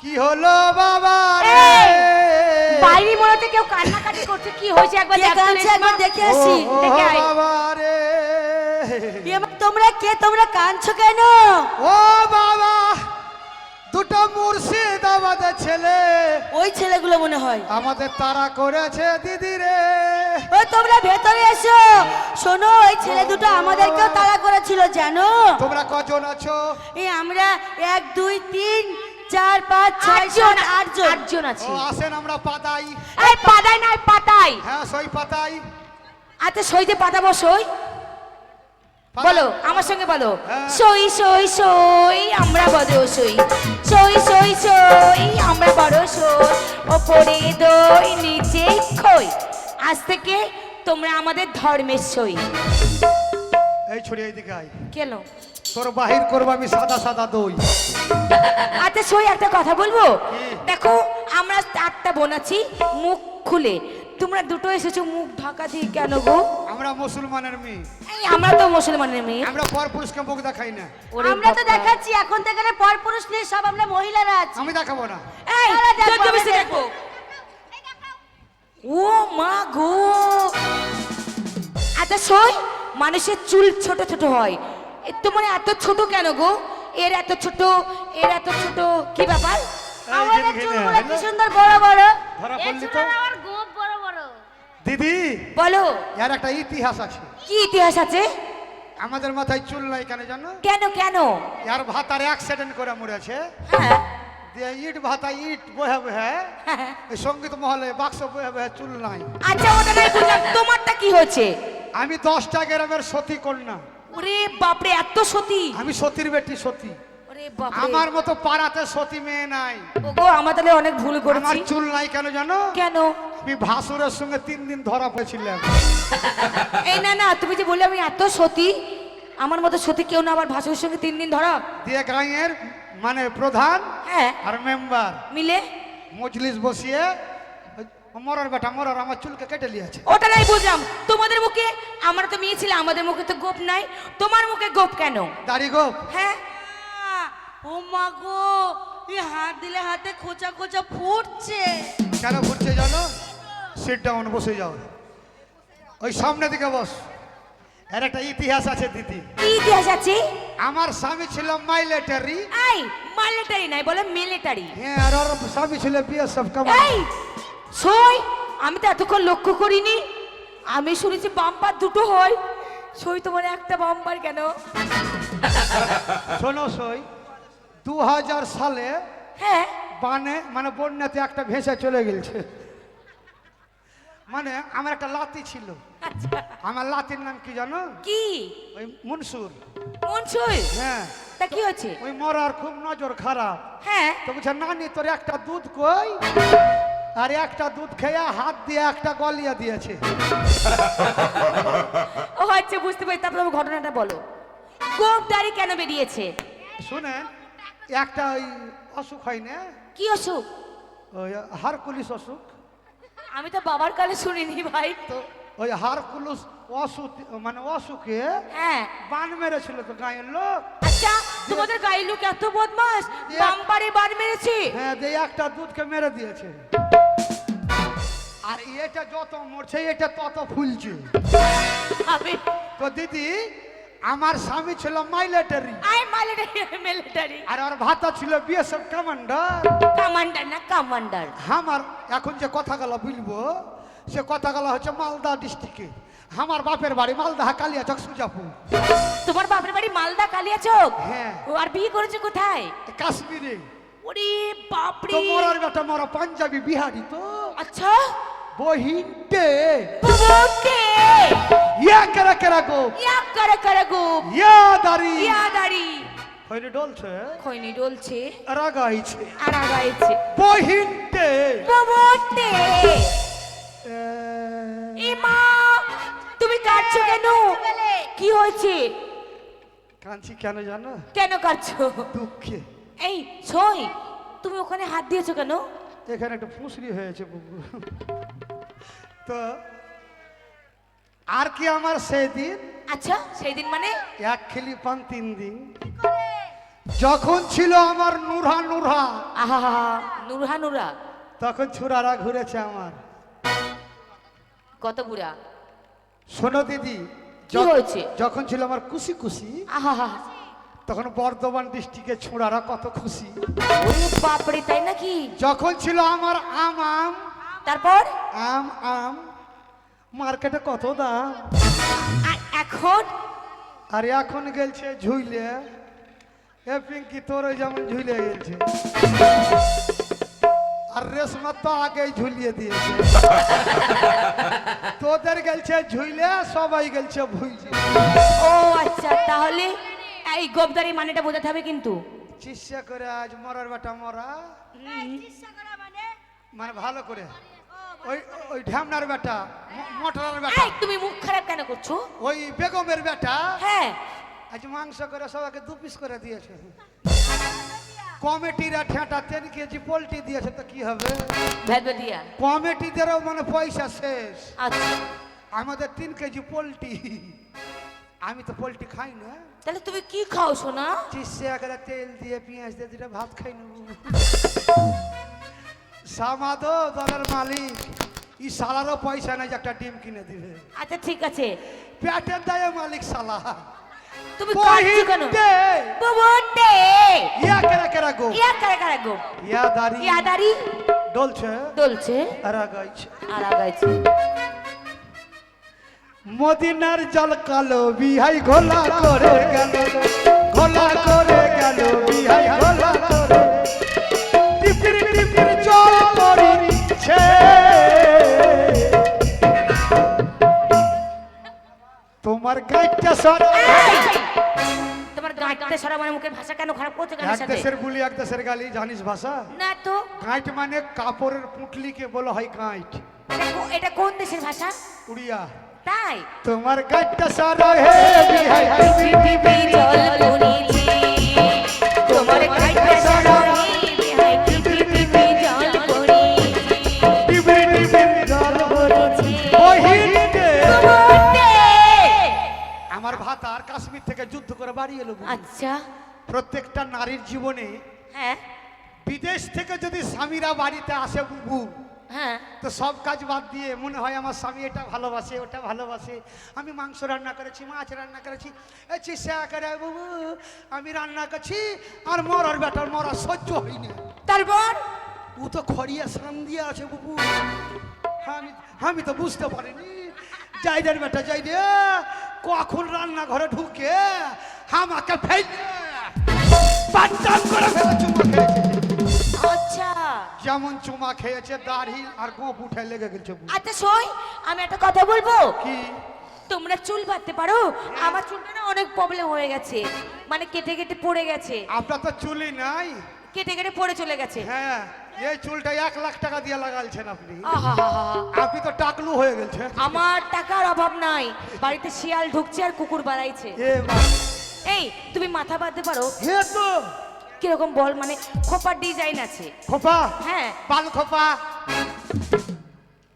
কি হলো বাবা রে? বাইরে মনেতে কেউ কান্নাকাটি করছে, কি হয়েছে একবার একবার দেখে আসি। দেখে আয়। বাবা রে, তোমরা কে? তোমরা কাঁদছো কেন? ও বাবা, দুটো মুর্শিদাবাদের ছেলে ওই ছেলেগুলো মনে হয়। আমাদের তারা করেছে দিদি রে। ও তোমরা ভেতরে এসো। শোনো, ওই ছেলে দুটো আমাদেরকেও তাড়া করেছিল জানো। তোমরা কজন আছো? এই আমরা 1 2 3 4 5 6 7 8 জন। 8 জন আছি। ও আসেন, আমরা পাতাই। এই পাতাই নাই পাতাই। হ্যাঁ, সই পাতাই। আচ্ছা সইতে পাতাবো, সই বলো আমার সঙ্গে বলো। হ্যাঁ। সই সই সই আমরা বড় সই, সই সই সই আমরা বড় সই, ওপরে দই নিচে খই, আজ থেকে তোমরা আমাদের ধর্মের সই। এই ছড়ি এইদিকে আয়। কেন? তোর বাহির করবো আমি সাদা সাদা দই। আচ্ছা সই একটা কথা বলবো। কি? দেখো আমরা 4টা বোন আছি, মুখ খুলে, তোমরা দুটো এসেছো মুখ ঢাকা দিয়ে কেন গো? আমরা মুসলমানের মেয়ে, এই আমরা তো মুসলমানের মেয়ে। আমরা পর পুরুষকে মুখ দেখাই না। ওরে আমরা তো বাবা। দেখাচ্ছি, এখন থেকে পর পুরুষ নিয়ে সব আমরা মহিলারা আছি। আমি দেখাবো না। এই আরে দেখো, জোর জবরদস্তি আমি দেখো। ও মা গো, আচ্ছা সই মানুষের চুল ছোট ছোট হয়, তোমার এত ছোট কেন গো? এর এত ছোট, এর এত ছোট, কি ব্যাপার? আমাদের ঘেনে চুলগুলো কি হলো? সুন্দর বড় বড়। ধরা এই পড়লি তো। চুলের আবার গোপ বড় বড়। দিদি, বলো এর একটা ইতিহাস আছে। কি ইতিহাস আছে? আমাদের মাথায় চুল নাই কেন জানো? কেন কেন? এর ভাতার অ্যাক্সিডেন্ট করে মরেছে। হ্যাঁ দিয়ে ইট ভাতা ইট বহে বহে এই সঙ্গীত মহলে বাক্স বহে বহে চুল নাই। আচ্ছা ওটা নাই বুঝলাম, তোমারটা কি হয়েছে? আমি 10টা গ্রামের সতী কন্যা। ওরে বাপরে, এত সতী! আমি সতীর বেটি সতী। ওরে বাপরে, আমার মতো পাড়াতে সতী মেয়ে নাই। ওগো আমরা তাহলে অনেক ভুল আমার করেছি। চুল নাই কেন জানো? কেন? আমি ভাসুরের সঙ্গে 3 দিন ধরা পড়েছিলাম। এই না না, তুমি যে বললে আমি এত সতী, আমার মতো সতী কেউ না, আবার ভাসুরের সঙ্গে 3 দিন ধরা। দিয়ে গাঁয়ের মানে প্রধান হ্যাঁ আর মেম্বার মিলে মজলিস বসিয়ে মরার বেটা মরার আমার চুলকে কেটে নিয়েছে। ওটা নাই বুঝলাম। তোমাদের মুখে, আমরা তো মেয়ে ছিল, আমাদের মুখে তো গোপ নাই, তোমার মুখে গোপ কেন? দাড়ি গো। হ্যাঁ ও মা গো, এই হাত দিলে হাতে খোঁচা খোঁচা ফুটছে। কেন ঘুরছে জানো? সিট ডাউন, বসে যাও। ওই সামনে দিকে বস। এর একটা ইতিহাস আছে দিদি। কি ইতিহাস আছে? আমার স্বামী ছিল মাইলেটারি। এই মিলিটারি নাই, বলে মিলিটারি। হ্যাঁ, আর ওর স্বামী ছিল বিএসএফ এই কমান্ডার। সই, আমি তো এতক্ষণ লক্ষ্য করিনি। আমি শুনেছি বাম্পার দুটো হয়, সই তোমার একটা বাম্পার কেন? শোনো সই, 2000 সালে হ্যাঁ বানে মানে বন্যাতে একটা ভেসে চলে গেছে। মানে আমার একটা লাতি ছিল। আচ্ছা, আমার লাতির নাম কি জানো? কি ওই মনসুর। কোন সই? হ্যাঁ, তা কি হয়েছে? ওই মরার খুব নজর খারাপ। হ্যাঁ তো বলছে নানি তোর একটা দুধ কই? আর একটা দুধ খেয়ে হাত দিয়ে একটা গলিয়া দিয়েছে। ও আচ্ছা বুঝতে পারি, তারপর তুমি ঘটনাটা বলো। গোপ দাড়ি কেন বেরিয়েছে? শুনেন, একটা ওই অসুখ হয় না, কি অসুখ? ওই হারকুলিস অসুখ। আমি তো বাবার কালে শুনিনি ভাই। তো ওই হারকুলিস অসুখ মানে অসুখে হ্যাঁ বান মেরেছিল তো গায়ের লোক। আচ্ছা, তোমাদের গায়ের লোক এত বদমাস, বাম্পারে বার মেরেছে। হ্যাঁ, দিয়ে একটা দুধকে মেরে দিয়েছে। আর এটা যত মরছে এটা তত ফুলছে। আমি তো দিদি, আমার স্বামী ছিল মাইলেটারি আই মিলিটারি। আর ওর ভাতা ছিল বিএসএফ কমান্ডার। কমান্ডার না কমান্ডার? আমার এখন যে কথাগুলো বলবো সে কথাগুলো হচ্ছে মালদা ডিস্ট্রিক্টে। আমার বাপের বাড়ি মালদা কালিয়াচক সুজাপুর। তোমার বাপের বাড়ি মালদা কালিয়াচক? হ্যাঁ। ও আর বিয়ে করেছে কোথায়? কাশ্মীরে। ওরে বাপরে। তো মরার বেটা মরা পাঞ্জাবি বিহারি তো। আচ্ছা বহিনটে বুবুকে ইয়া কেরা কেরা গো ইয়া করে করে গো ইয়া দাড়ি ইয়া দাড়ি হইলে ডলছে খৈনি ডলছে রাগাইছে আর আগাইছে বহিনটে বুবুতে। এ মা, তুমি কাঁদছো কেন? কি হয়েছে? কাঁদছি কেন জানো? কেন কাঁদছো? দুঃখে। এই সই, তুমি ওখানে হাত দিয়েছো কেন? এখানে একটা ফুসরি হয়েছে বুবু। তো আর কি আমার সেই দিন আচ্ছা সেই দিন মানে? এক খেলি পান 3 দিন। যখন ছিল আমার নুরহা নুরহা, আহা নুরহা নুরা, তখন ছুরারা ঘুরেছে আমার। কত বুড়া? শোনো দিদি, কি হয়েছে? যখন ছিল আমার খুশি খুশি, আহা তখন বর্ধমান ডিস্ট্রিক্টে ছোড়ারা কত খুশি। ওরে বাপরে, তাই নাকি? যখন ছিল আমার আম আম, তারপর আম আম মার্কেটে কত দাম, এখন আর এখন গেলছে ঝুইলে। এ পিঙ্কি, তোর ওই যেমন ঝুলে গেছে, আর রেশমা তো আগেই ঝুলিয়ে দিয়েছে। তোদের গেলছে ঝুইলে, সবাই গেলছে ভুইলে। ও আচ্ছা, তাহলে এই গোবদারি মানেটা বোঝাতে হবে কিন্তু। চিৎসা করে আজ মরার বেটা মরা, মানে ভালো করে ওই ওই ঢ্যামনার বেটা, মোটরার বেটা, এই তুমি মুখ খারাপ কেন করছো? ওই বেগমের বেটা হ্যাঁ, আজ মাংস করে সবাইকে 2 পিস করে দিয়েছে। কমিটিরা ঠেঁটা 3 কেজি পোল্ট্রি দিয়েছে, তো কি হবে? ভেদবে দিয়া। কমিটিদেরও মানে পয়সা শেষ, আচ্ছা, আমাদের 3 কেজি পোল্ট্রি। আমি তো পোল্ট্রি খাই না, তাহলে তুমি কি খাও সোনা? চিৎসা করে তেল দিয়ে পেঁয়াজ দিয়ে দুটা ভাত খাই নেব। সামাদো দলের মালিক, ই সালারও পয়সা নাই যে একটা ডিম কিনে দিবে। আচ্ছা ঠিক আছে, পেটের দায়ে মালিক সালা। তুমি কাঁদছো কেন? বহিতে বুবুতে ইয়া কেরা কেরা গো, ইয়া কারে কারে গো, ইয়া দাড়ি ইয়া দাড়ি ডলছে দলছে আর আগাইছে। আর আগাইছে। মদিনার জল কালো বিহাই ঘোলা করে গেল, ঘোলা করে গেল বিহাই ঘোলা করে, টিপির টিপির জল পড়ছে। তোমার গাইটা সরা, তোমার গাঁটতে সারা মানে মুখের ভাষা কেন খারাপ করছো কেন এক সাথে? দেশের বুলি এক দেশের গালি, জানিস ভাষা? না তো, গাইট মানে কাপড়ের পুঁটলিকে বলা হয় গাইট। এটা কোন দেশের ভাষা? উড়িয়া। তাই তোমার গাইটা সারা হে বিহাই টিপি জল পড়েছে, তোমার গাঁটতে সারা বিহাই টিপি জল পড়েছে, টিপির টিপির জল পড়েছে বহিতে। বুবুতে। আমার ভাতার কাশ্মীর থেকে যুদ্ধ করে বাড়ি এলো। আচ্ছা, প্রত্যেকটা নারীর জীবনে হ্যাঁ বিদেশ থেকে যদি স্বামীরা বাড়িতে আসে বুবু, হ্যাঁ, তো সব কাজ বাদ দিয়ে মনে হয় আমার স্বামী এটা ভালোবাসে ওটা ভালোবাসে। আমি মাংস রান্না করেছি, মাছ রান্না করেছি, এই চিৎসা করে বুবু আমি রান্না করছি, আর মরার বেটার মরা সহ্য হয়নি। তারপর ও তো খড়িয়া সান দিয়ে আছে বুবু, আমি তো বুঝতে পারিনি। যাইদের বেটা যাই রে, কখন রান্নাঘরে ঢুকে আমাকে ফেলে পাঁচান করে ফেলে চুমা খেয়েছে। আচ্ছা যেমন চুমা খেয়েছে দাড়ি আর গোপ উঠে লেগে গেছে। আচ্ছা সই, আমি একটা কথা বলবো। কি? তোমরা চুল বাঁধতে পারো? আমার চুলটা না অনেক প্রবলেম হয়ে গেছে, মানে কেটে কেটে পড়ে গেছে। আপনার তো চুলই নাই। কেটে কেটে পড়ে চলে গেছে। হ্যাঁ, এই চুলটা 1 লাখ টাকা দিয়ে লাগালছেন আপনি। আহাহাহা। আপনি তো টাকলু হয়ে গেছেন। আমার টাকার অভাব নাই, বাড়িতে শিয়াল ঢুকছে আর কুকুর বাড়াইছে। এ বাবা, এই তুমি মাথা বাঁধতে পারো? হে তো কিরকম বল, মানে খোপার ডিজাইন আছে। খোপা, হ্যাঁ, বাল খোপা,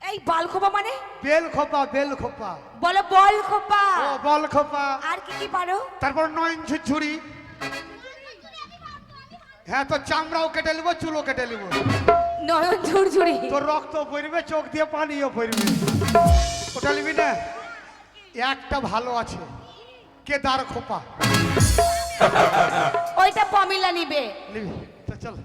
এই বাল খোপা মানে? বেল খোপা, বেল খোপা। বলো বল খোপা। ও বল খোপা। আর কি কি পারো? তারপর 9 ইঞ্চি ছুরি। হ্যাঁ, তো চামড়াও কেটে নিব, চুলও কেটে নিব। নয়ন ঝুরঝুরি। তোর রক্ত পড়বে, চোখ দিয়ে পানিও পড়বে। ওটা নিবি না? একটা ভালো আছে, কেদার খোপা। ওইটা পমিলা নিবে। নিবি তো চল।